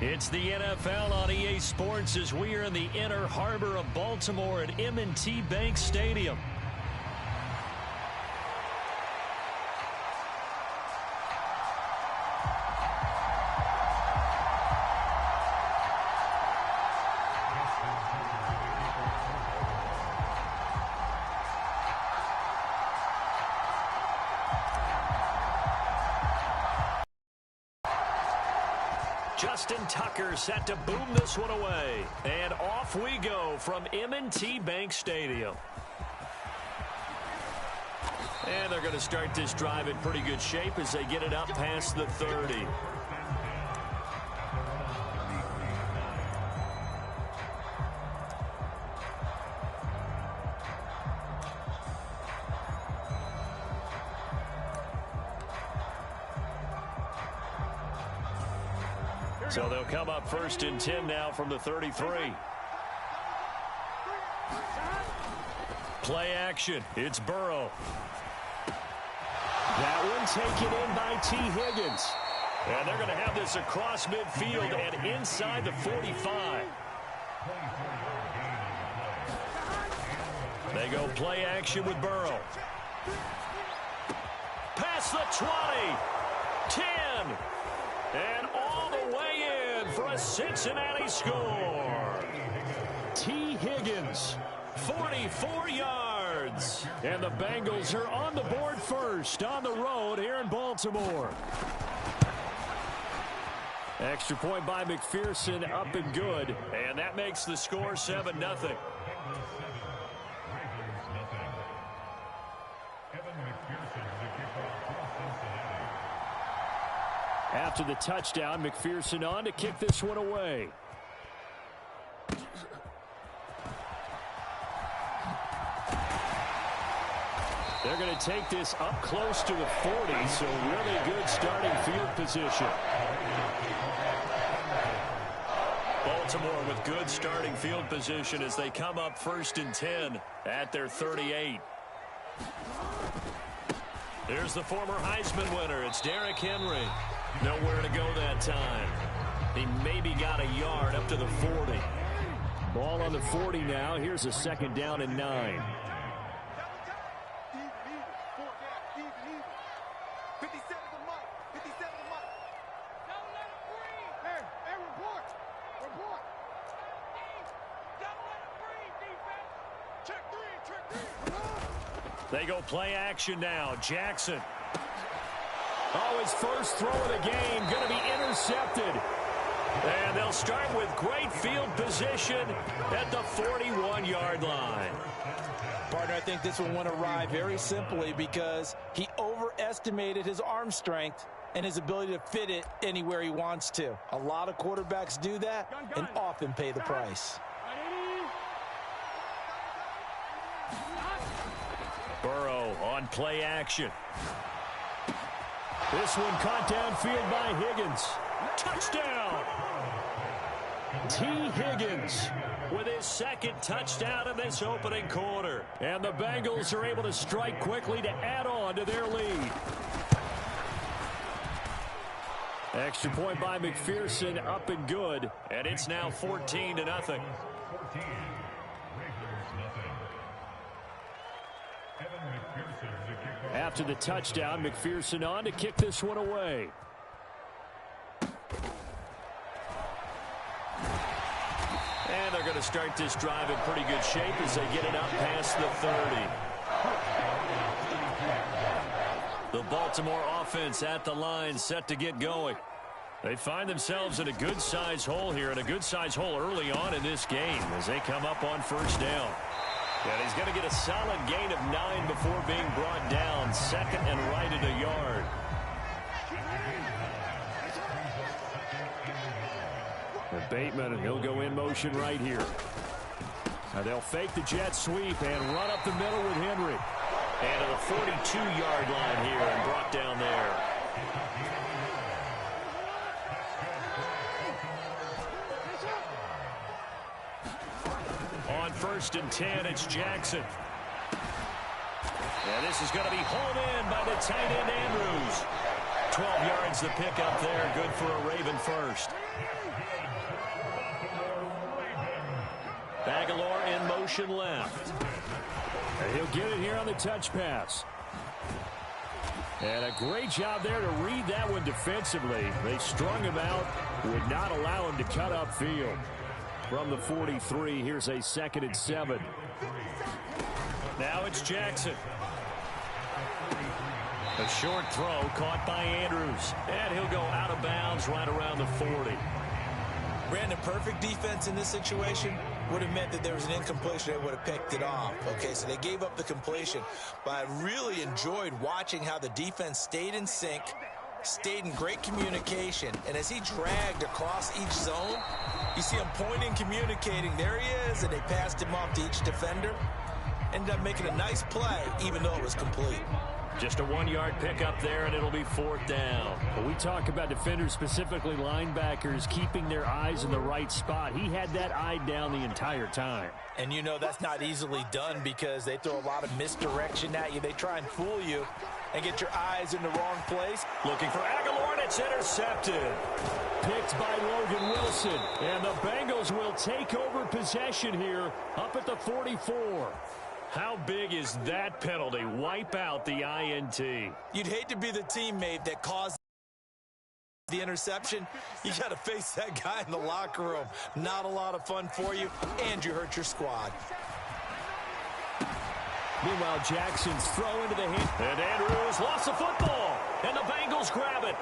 It's the NFL on EA Sports as we are in the inner harbor of Baltimore at M&T Bank Stadium. Justin Tucker set to boom this one away. And off we go from M&T Bank Stadium. And they're going to start this drive in pretty good shape as they get it up past the 30. So they'll come up 1st and 10 now from the 33. Play action. It's Burrow. That one taken in by T. Higgins. And they're going to have this across midfield and inside the 45. They go play action with Burrow. Past the 20. 10. And all the way in for a Cincinnati score. T. Higgins, 44 yards. And the Bengals are on the board first on the road here in Baltimore. Extra point by McPherson, up and good. And that makes the score 7-0. After the touchdown, McPherson on to kick this one away. They're going to take this up close to the 40, so really good starting field position. Baltimore with good starting field position as they come up 1st and 10 at their 38. There's the former Heisman winner. It's Derrick Henry. Nowhere to go that time. He maybe got a yard up to the 40. Ball on the 40 now. Here's a 2nd down and 9. They go play action now. Jackson. Oh, his first throw of the game going to be intercepted. And they'll start with great field position at the 41-yard line. Partner, I think this one went awry very simply because he overestimated his arm strength and his ability to fit it anywhere he wants to. A lot of quarterbacks do that and often pay the price. Burrow on play action. This one caught downfield by Higgins. Touchdown! T. Higgins with his 2nd touchdown in this opening quarter. And the Bengals are able to strike quickly to add on to their lead. Extra point by McPherson, up and good. And it's now 14-0. After the touchdown, McPherson on to kick this one away. And they're going to start this drive in pretty good shape as they get it up past the 30. The Baltimore offense at the line, set to get going. They find themselves in a good-sized hole here, and a good-sized hole early on in this game as they come up on 1st down. And he's going to get a solid gain of 9 before being brought down. 2nd and right at a yard. And Bateman, he'll go in motion right here. Now they'll fake the jet sweep and run up the middle with Henry. And to the 42-yard line here and brought down there. On 1st and 10, it's Jackson. And this is going to be hauled in by the tight end Andrews. 12 yards the pickup there, good for a Raven and first. Aguilar in motion left. And he'll get it here on the touch pass. And a great job there to read that one defensively. They strung him out, would not allow him to cut upfield. From the 43, here's a 2nd and 7. Now it's Jackson. A short throw caught by Andrews. And he'll go out of bounds right around the 40. Brandon, perfect defense in this situation would have meant that there was an incompletion. They would have picked it off. Okay, so they gave up the completion. But I really enjoyed watching how the defense stayed in sync, stayed in great communication. And as he dragged across each zone, you see him pointing, communicating. There he is, and they passed him off to each defender. Ended up making a nice play, even though it was complete. Just a 1-yard pickup there, and it'll be 4th down. When we talk about defenders, specifically linebackers, keeping their eyes in the right spot. He had that eye down the entire time. And you know that's not easily done because they throw a lot of misdirection at you. They try and fool you and get your eyes in the wrong place. Looking for Aguilar, and it's intercepted. Picked by Logan Wilson. And the Bengals will take over possession here up at the 44. How big is that penalty? Wipe out the INT. You'd hate to be the teammate that caused the interception. You got to face that guy in the locker room. Not a lot of fun for you, and you hurt your squad. Meanwhile, Jackson's throw into the hand. And Andrews lost the football, and the Bengals grab it.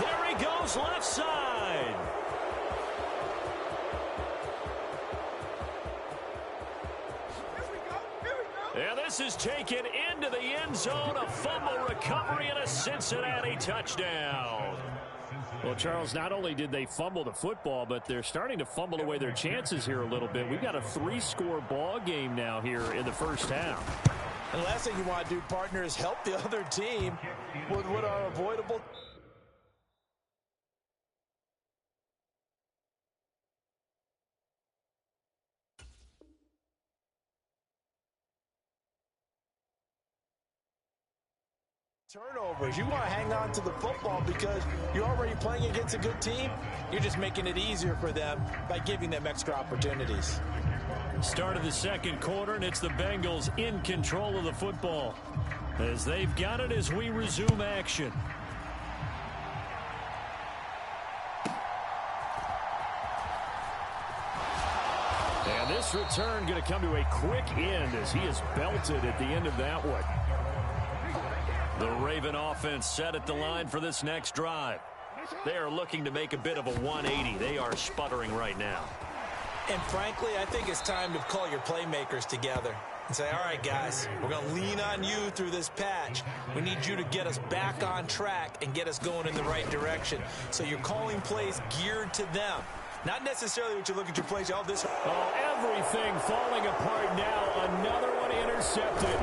There he goes, left side. And this is taken into the end zone. A fumble recovery and a Cincinnati touchdown. Well, Charles, not only did they fumble the football, but they're starting to fumble away their chances here a little bit. We've got a 3-score ball game now here in the first half. And the last thing you want to do, partner, is help the other team with what are avoidable. Turnovers. You want to hang on to the football because you're already playing against a good team. You're just making it easier for them by giving them extra opportunities. Start of the second quarter, and it's the Bengals in control of the football as they've got it as we resume action. And this return going to come to a quick end as he is belted at the end of that one. The Raven offense set at the line for this next drive. They are looking to make a bit of a 180. They are sputtering right now. And frankly, I think it's time to call your playmakers together and say, all right, guys, we're going to lean on you through this patch. We need you to get us back on track and get us going in the right direction. So you're calling plays geared to them. Not necessarily what you look at your plays. Oh, everything falling apart now. Another one intercepted.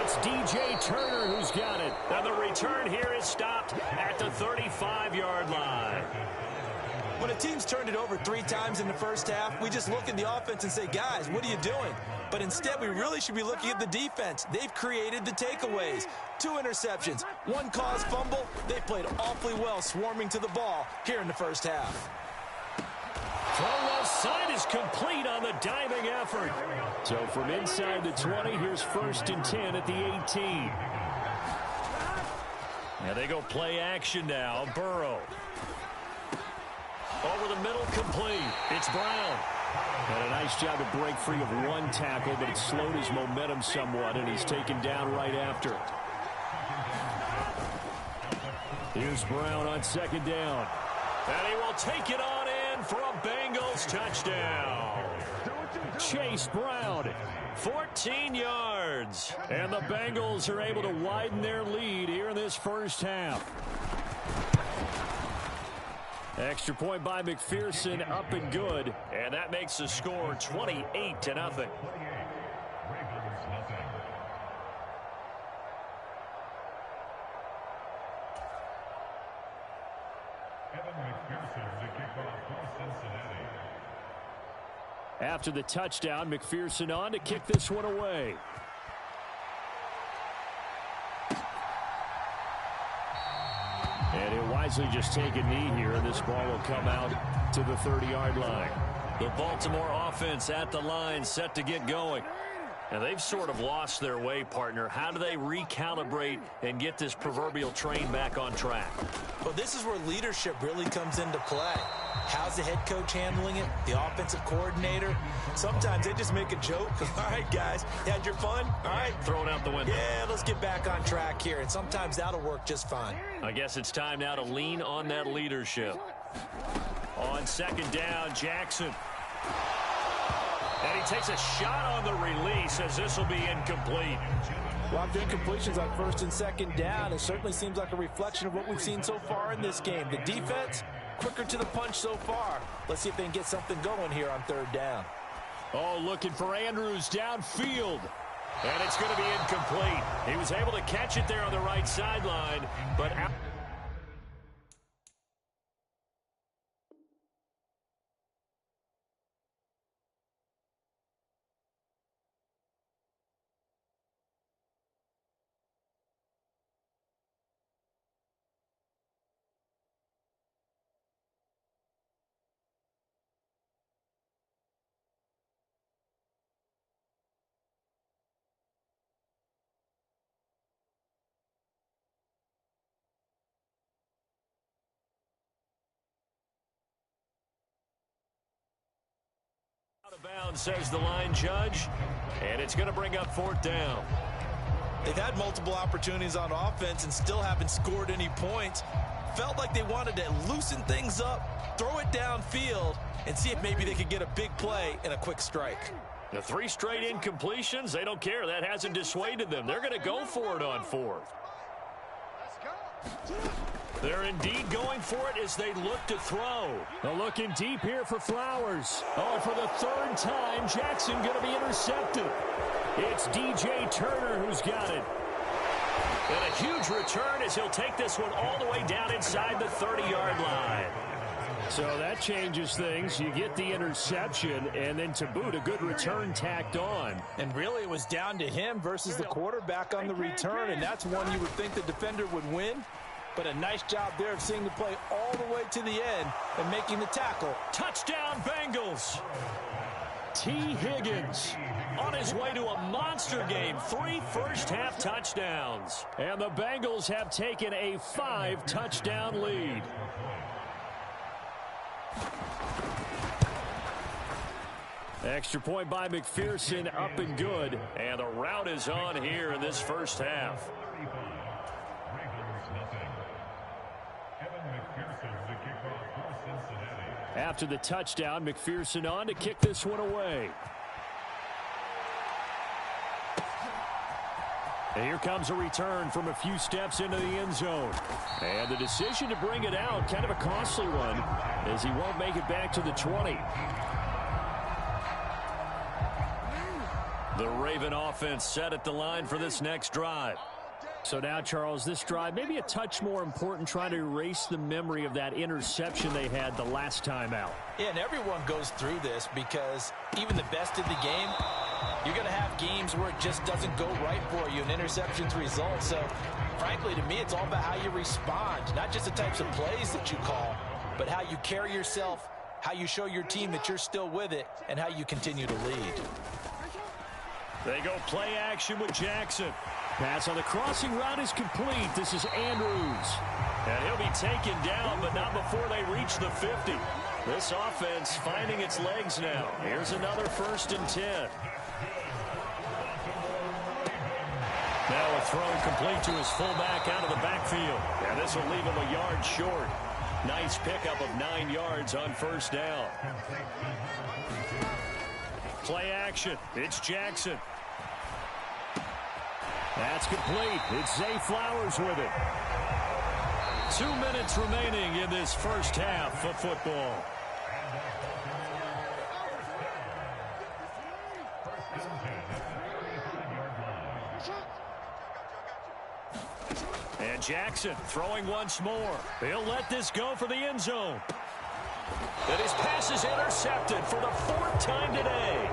It's DJ Turner who's got it. And the return here is stopped at the 35-yard line. When a team's turned it over 3 times in the first half, we just look at the offense and say, guys, what are you doing? But instead, we really should be looking at the defense. They've created the takeaways. 2 interceptions, 1 caused fumble. They played awfully well swarming to the ball here in the first half. Throw left side is complete on the diving effort. So from inside the 20, here's 1st and 10 at the 18. Now they go play action now. Burrow. Over the middle, complete. It's Brown. Had a nice job to break free of 1 tackle, but it slowed his momentum somewhat, and he's taken down right after. Here's Brown on 2nd down. And he will take it on in for a Bengals touchdown. Chase Brown. 14 yards. And the Bengals are able to widen their lead here in this first half. Extra point by McPherson, up and good. And that makes the score 28-0. After the touchdown, McPherson on to kick this one away. And it wisely just take a knee here, and this ball will come out to the 30-yard line. The Baltimore offense at the line, set to get going. And they've sort of lost their way, partner. How do they recalibrate and get this proverbial train back on track? Well, this is where leadership really comes into play. How's the head coach handling it? The offensive coordinator? Sometimes they just make a joke. All right, guys, you had your fun? All right. Throw it out the window. Yeah, let's get back on track here. And sometimes that'll work just fine. I guess it's time now to lean on that leadership. On second down, Jackson. And he takes a shot on the release as this will be incomplete. Well, after incompletions on first and second down, it certainly seems like a reflection of what we've seen so far in this game. The defense, quicker to the punch so far. Let's see if they can get something going here on third down. Oh, looking for Andrews downfield. And it's going to be incomplete. He was able to catch it there on the right sideline, but out. Out of bounds, says the line judge, and it's going to bring up fourth down. They've had multiple opportunities on offense and still haven't scored any points. Felt like they wanted to loosen things up, throw it downfield, and see if maybe they could get a big play and a quick strike. The 3 straight incompletions, they don't care. That hasn't dissuaded them. They're going to go for it on fourth. They're indeed going for it as they look to throw. They're looking deep here for Flowers. Oh, and for the third time, Jackson going to be intercepted. It's DJ Turner who's got it. And a huge return as he'll take this one all the way down inside the 30-yard line. So that changes things. You get the interception, and then to boot, a good return tacked on. And really, it was down to him versus the quarterback on the return, and that's one you would think the defender would win. But a nice job there of seeing the play all the way to the end and making the tackle. Touchdown, Bengals. T. Higgins on his way to a monster game. 3 first-half touchdowns. And the Bengals have taken a 5-touchdown lead. Extra point by McPherson, up and good. And the route is on here in this first half. After the touchdown, McPherson on to kick this one away. And here comes a return from a few steps into the end zone. And the decision to bring it out, kind of a costly one, as he won't make it back to the 20. The Raven offense set at the line for this next drive. So now, Charles, this drive maybe a touch more important, trying to erase the memory of that interception they had the last time out. Yeah, and everyone goes through this because even the best in the game, you're going to have games where it just doesn't go right for you, and interceptions result. So, frankly, to me, it's all about how you respond, not just the types of plays that you call, but how you carry yourself, how you show your team that you're still with it, and how you continue to lead. They go play action with Jackson. Pass on the crossing route is complete. This is Andrews. And he'll be taken down, but not before they reach the 50. This offense finding its legs now. Here's another 1st and 10. Now a throw complete to his fullback out of the backfield. And this will leave him a yard short. Nice pickup of 9 yards on first down. Play action. It's Jackson. That's complete. It's Zay Flowers with it. 2 minutes remaining in this first half of football. And Jackson throwing once more. He'll let this go for the end zone. And his pass is intercepted for the 4th time today.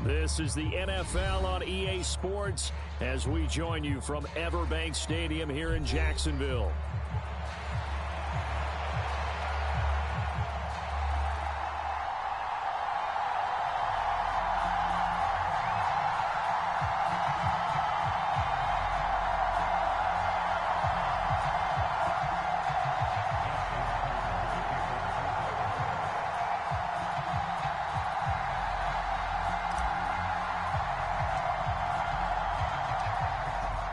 This is the NFL on EA Sports as we join you from Everbank Stadium here in Jacksonville.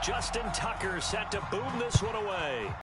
Justin Tucker set to boom this one away.